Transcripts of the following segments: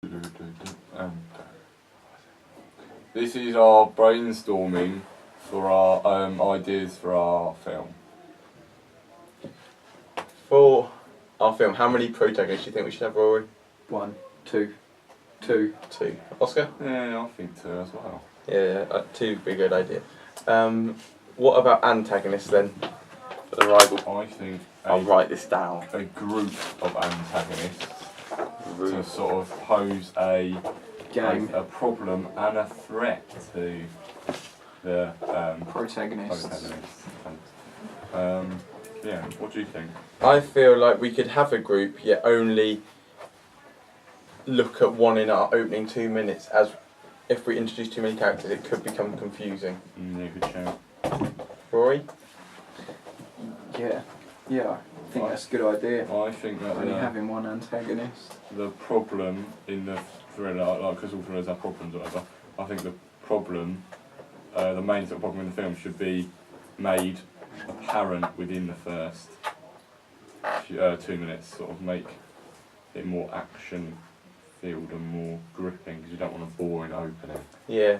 This is our brainstorming for our ideas for our film. For our film, how many protagonists do you think we should have, Rory? 1, 2. Oscar? Yeah, I think two as well. Yeah, two would be a good idea. What about antagonists then? For the rival. I think I'll write this down. a group of antagonists to sort of pose a problem and a threat to the protagonists. Yeah, what do you think? I feel like we could have a group, yet only look at one in our opening 2 minutes, as if we introduce too many characters it could become confusing. Yeah, good shout. Rory? Yeah, I think that's a good idea. I think that Only having one antagonist. the problem in the thriller, like because all thrillers have problems or whatever, I think the problem, the main sort of problem in the film should be made apparent within the first 2 minutes, sort of make it more action filled and more gripping, because you don't want a boring opening. Yeah.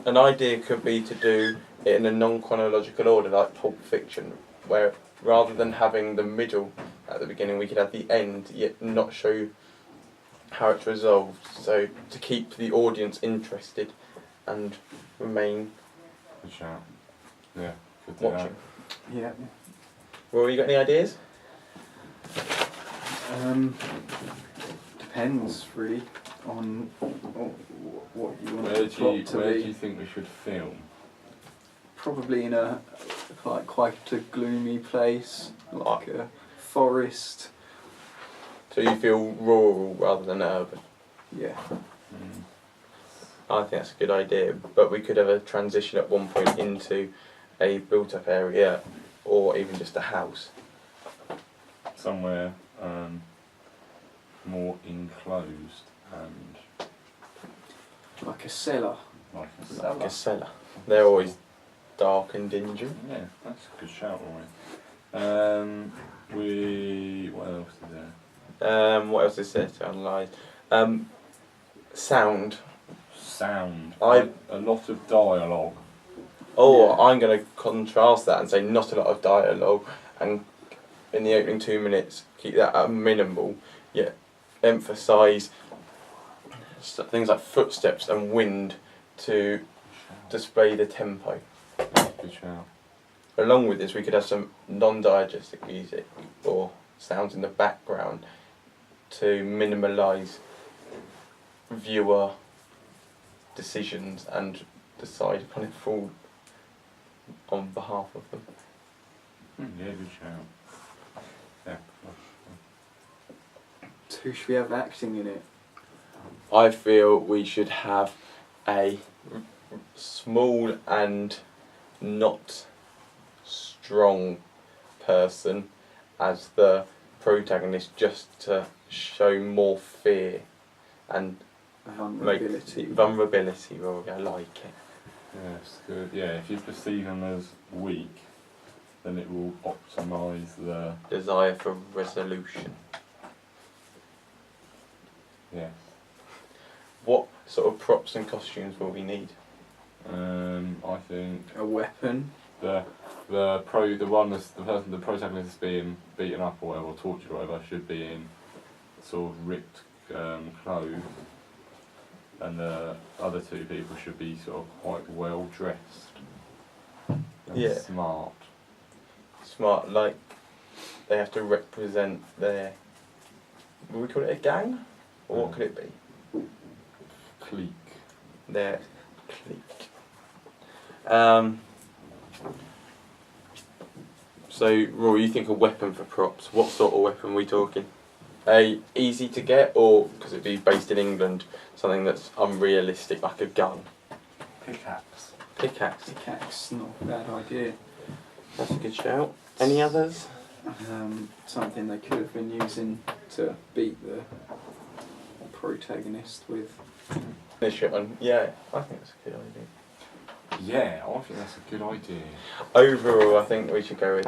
An idea could be to do it in a non-chronological order, like Pulp Fiction, where rather than having the middle at the beginning, we could have the end, yet not show how it's resolved. So to keep the audience interested and remain Good shout. Yeah, good to watching. Yeah. Rory, you got any ideas? Depends really on what you want Where the plot to do be. you think we should film? Probably in a quite a gloomy place, like a forest. So you feel rural rather than urban? Yeah. I think that's a good idea, but we could have a transition at one point into a built-up area, or even just a house. Somewhere more enclosed and Like a cellar. like a cellar. Like a cellar. They're always dark and dingy. Yeah, that's a good shout, Rory. What else is there? What else is there to analyse? Sound. Sound. A lot of dialogue. Oh, Yeah. I'm going to contrast that and say not a lot of dialogue, and in the opening 2 minutes keep that at a minimal, yet emphasise things like footsteps and wind to display the tempo. Good shout. Along with this, we could have some non-diegetic music or sounds in the background to minimalise viewer decisions and decide upon it fall on behalf of them. Yeah, good shout. Yeah. Who should we have acting in it? I feel we should have a small and not strong person as the protagonist, just to show more fear and Vulnerability. vulnerability. Rory, I like it. Yes, good. Yeah, if you perceive them as weak, then it will optimise the. Desire for resolution. Yes. What sort of props and costumes will we need? I think A weapon. the protagonist is being beaten up or whatever, or tortured or whatever, should be in sort of ripped clothes, and the other two people should be sort of quite well dressed and smart. Smart, like they have to represent their. Would we call it a gang, or what could it be? Clique. Their clique. So, Rory, you think a weapon for props? What sort of weapon are we talking? Easy to get, or because it'd be based in England, something that's unrealistic, like a gun? Pickaxe. Pickaxe. Pickaxe, not a bad idea. That's a good shout. Any others? Something they could have been using to beat the protagonist with. This shit one. Yeah, I think that's a good idea. Yeah, I think that's a good idea. Overall, I think we should go with